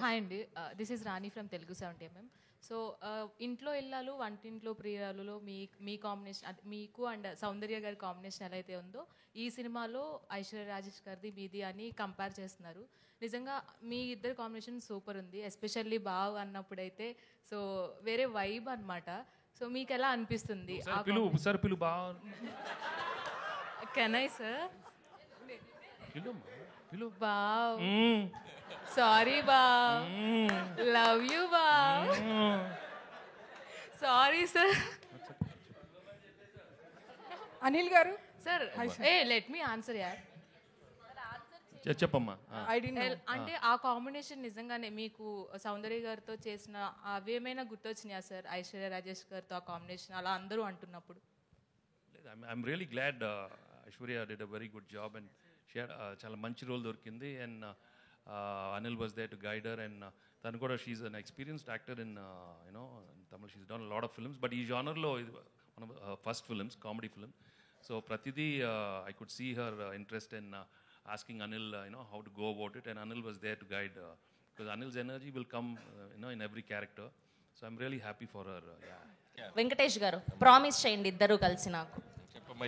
Hi అండి, this is Rani from Telugu 70mm. So ఇంట్లో ఇల్లాలు వంటింట్లో ప్రియురాలులో మీ కాంబినేషన్, అది మీకు అండ్ సౌందర్య గారి కాంబినేషన్ ఎలా అయితే ఉందో ఈ సినిమాలో ఐశ్వర్య రాజేష్ గారిది మీది అని కంపేర్ చేస్తున్నారు. నిజంగా మీ ఇద్దరు కాంబినేషన్ సూపర్ ఉంది, ఎస్పెషల్లీ బావ్ అన్నప్పుడైతే సో వేరే వైబ్ అనమాట. సో మీకు ఎలా అనిపిస్తుంది? Can I sir? బావ్, సారీ బావ్, లవ్ యూ బావ్, సారీ సార్. అనిల్ గారు సార్ లెట్ మీ ఆన్సర్ యార్. చెప్పమ్మా. అంటే ఆ కాంబినేషన్ నిజంగానే మీకు సౌందర్య గారితో చేసిన అవేమైనా గుర్తొచ్చినాయా సార్? ఐశ్వర్య రాజేష్ గారితో ఆ కాంబినేషన్ అలా అందరూ అంటున్నప్పుడు. I'm really glad Aishwarya did a very good job and చాలా మంచి రోల్ దొరికింది. And Anil was there to guide her, and tanu kuda she's an experienced actor in Tamil. She's done a lot of films, but ee genre lo one of her first films, comedy film. So pratidi I could see her interest in asking Anil how to go about it, and Anil was there to guide, because Anil's energy will come in every character. So I'm really happy for her. Venkatesh గారు promise చేయండి ఇద్దరు కలిసి నాకు.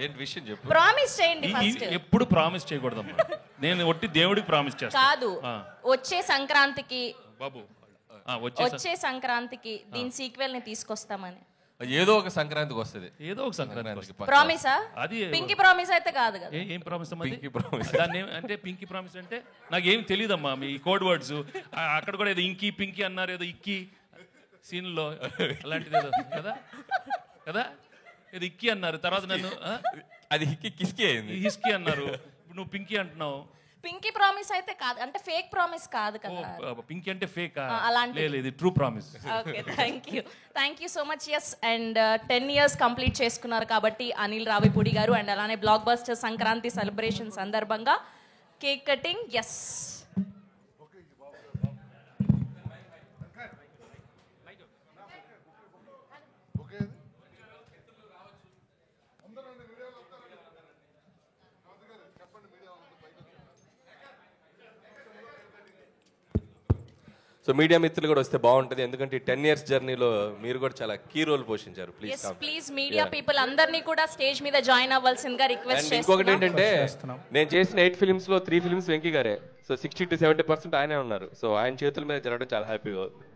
ఏంటి విషయం చెప్పు. Promise చేయండి first. ఎప్పుడు ప్రామిస్ చేయకూడదమ్మా. నేను ఒట్టి దేవుడికి ప్రామిస్ చేస్తాను. కాదు, వచ్చే సంక్రాంతికి బాబు, వచ్చే సంక్రాంతికి దీని సీక్వెల్ ని తీసుకొస్తామని. ఏదో ఒక సంక్రాంతికి వస్తుంది. ఏదో ఒక సంక్రాంతికి ప్రామిసా? అది పింకీ ప్రామిస్ అయితే కాదు కదా. ఏం ప్రామిస్ అమ్మా? పింకీ ప్రామిస్. దాన్ని అంటే పింకీ ప్రామిస్ అంటే నాకేం తెలియదమ్మా. మీ కోడ్ వర్డ్స్ అక్కడ కూడా ఏదో ఇంకీ పింకీ అన్నారు, ఏదో ఇక్కి సీన్లో అలాంటిది ఏదో కదా కదా ఏదో ఇక్కి అన్నారు. తర్వాత నన్ను అది హిస్కీ అయింది, హిస్కీ అన్నారు. ఇప్పుడు నువ్వు పింకీ అంటున్నావు. పింకీ ప్రామిస్ అయితే కాదు, అంటే ఫేక్ ప్రామిస్ కాదు కదా. పింకీ అంటే ఫేక్ అలాంటి లేదు, true promise. Okay, thank you so much. Yes, and 10 years complete చేసుకున్నారు కాబట్టి అనిల్ రావిపూడి గారు, అండ్ అలానే బ్లాక్ బస్టర్ సంక్రాంతి సెలబ్రేషన్ సందర్భంగా cake cutting. Yes, so media మిత్రులు కూడా వస్తే బాగుంటుంది, ఎందుకంటే 10 years జర్నీలో మీరు కూడా చాలా కీ రోల్ పోషించారు. ప్లీజ్ మీడియా పీపుల్ అందరినీ కూడా స్టేజ్ మీద జాయిన్ అవ్వాల్సిందిగా రిక్వెస్ట్ చేస్తున్నాం. ఇంకొకటి ఏంటంటే, నేను చేసిన 8 films లో 3 films వెంకీ గారే. సో 60 to 70% ఆయనే ఉన్నారు. సో ఆయన చేతుల మీద జరగడం చాలా హ్యాపీగా ఉంది.